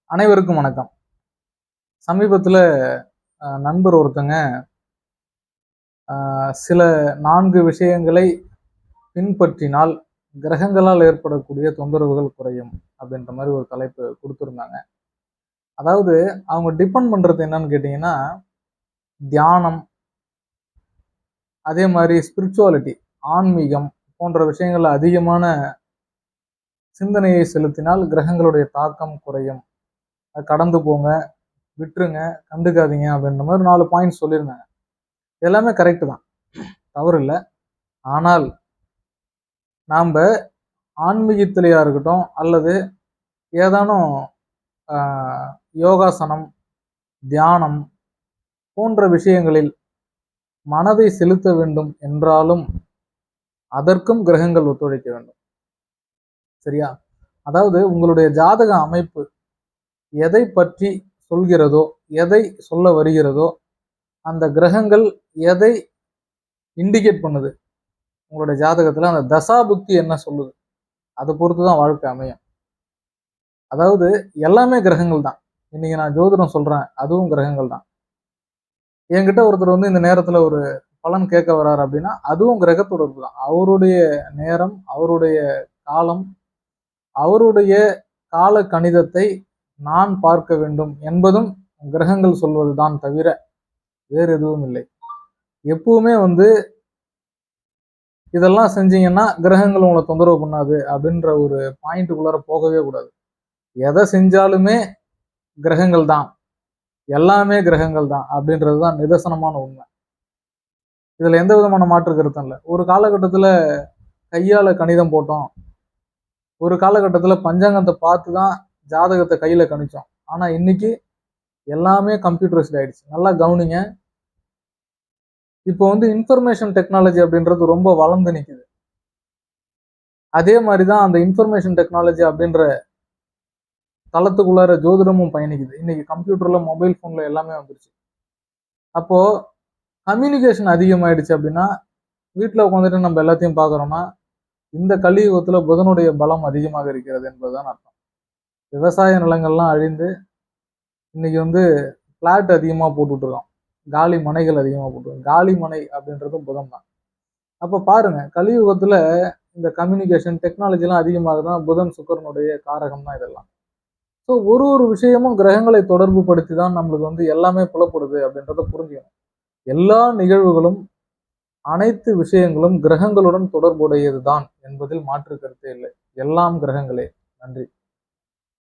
அனைவருக்கும் வணக்கம். சமீபத்துல நண்பர் ஒருத்தங்க சில 4 விஷயங்களை பின்பற்றினால் கிரகங்களால் ஏற்படக்கூடிய தொந்தரவுகள் குறையும் அப்படின்ற மாதிரி ஒரு தலைப்பு குடுத்திருந்தாங்க. அதாவது அவங்க டிபெண்ட் பண்றது என்னன்னு கேட்டீங்கன்னா, தியானம், அதே மாதிரி ஸ்பிரிச்சுவாலிட்டி, ஆன்மீகம் போன்ற விஷயங்கள்ல அதிகமான சிந்தனையை செலுத்தினால் கிரகங்களுடைய தாக்கம் குறையும். கடந்து போங்க, விட்டுருங்க, கண்டுக்காதீங்க அப்படின்ற மாதிரி 4 பாயிண்ட்ஸ் சொல்லியிருந்தாங்க. எல்லாமே கரெக்ட் தான், தவறு இல்லை. ஆனால் நாம் ஆன்மீகத்திலேயா இருக்கட்டும் அல்லது ஏதானும் யோகாசனம், தியானம் போன்ற விஷயங்களில் மனதை செலுத்த வேண்டும் என்றாலும் அதற்கும் கிரகங்கள் ஒத்துழைக்க வேண்டும். சரியா? அதாவது உங்களுடைய ஜாதக அமைப்பு எதை பற்றி சொல்கிறதோ, எதை சொல்ல வருகிறதோ, அந்த கிரகங்கள் எதை இண்டிகேட் பண்ணுது, உங்களுடைய ஜாதகத்துல அந்த தசாபுக்தி என்ன சொல்லுது, அதை பொறுத்துதான் வாழ்க்கை அமையும். அதாவது எல்லாமே கிரகங்கள் தான். இன்னைக்கு நான் ஜோதிடம் சொல்றேன், அதுவும் கிரகங்கள் தான். என்கிட்ட ஒருத்தர் இந்த நேரத்துல ஒரு பலன் கேட்க வர்றாரு அப்படின்னா அதுவும் கிரக தொடர்பு தான். அவருடைய நேரம், அவருடைய காலம், அவருடைய கால கணிதத்தை நான் பார்க்க வேண்டும் என்பதும் கிரகங்கள் சொல்வதுதான் தவிர வேறு எதுவும் இல்லை. எப்பவுமே இதெல்லாம் செஞ்சீங்கன்னா கிரகங்கள் உங்களை தொந்தரவு பண்ணாது அப்படின்ற ஒரு பாயிண்ட்டுக்குள்ளார போகவே கூடாது. எதை செஞ்சாலுமே கிரகங்கள் தான், எல்லாமே கிரகங்கள் தான் அப்படின்றதுதான் நிதர்சனமான உண்மை. இதுல எந்த விதமான மாற்று கருத்தும் இல்லை. ஒரு காலகட்டத்துல கையால கணிதம் போட்டோம், ஒரு காலகட்டத்துல பஞ்சாங்கத்தை பார்த்து தான் ஜாதகத்தை கையில கணிச்சோம். ஆனா இன்னைக்கு எல்லாமே கம்ப்யூட்டரைஸ்ட் ஆயிடுச்சு. நல்லா கவனிங்க. இப்போ இன்ஃபர்மேஷன் டெக்னாலஜி அப்படின்றது ரொம்ப வளர்ந்து நிக்குது. அதே மாதிரிதான் அந்த இன்ஃபர்மேஷன் டெக்னாலஜி அப்படின்ற தளத்துக்குள்ளார ஜோதிடமும் பயணிக்குது. இன்னைக்கு கம்ப்யூட்டர்ல, மொபைல் போன்ல எல்லாமே வந்துருச்சு. அப்போ கம்யூனிகேஷன் அதிகமாயிடுச்சு அப்படின்னா, வீட்டுல உட்காந்துட்டு நம்ம எல்லாத்தையும் பாக்குறோம்னா இந்த கலியுகத்துல புதனுடைய பலம் அதிகமாக இருக்கிறது என்பதுதான் அர்த்தம். விவசாய நிலங்கள்லாம் அழிந்து இன்னைக்கு பிளாட் அதிகமா போட்டுட்டு இருக்கோம், காலி மனைகள் அதிகமா போட்டுருக்கோம். காலி மனை அப்படின்றதும் புதன் தான். அப்ப பாருங்க, கலியுகத்துல இந்த கம்யூனிகேஷன் டெக்னாலஜி எல்லாம் அதிகமாகுதுன்னா புதன் சுக்கிரனுடைய காரகம் தான் இதெல்லாம். ஸோ ஒரு விஷயமும் கிரகங்களை தொடர்பு படுத்தி தான் நம்மளுக்கு எல்லாமே புலப்படுது அப்படின்றத புரிஞ்சுக்கணும். எல்லா நிகழ்வுகளும், அனைத்து விஷயங்களும் கிரகங்களுடன் தொடர்புடையதுதான் என்பதில் மாற்று கருத்தே இல்லை. எல்லாம் கிரகங்களே. நன்றி.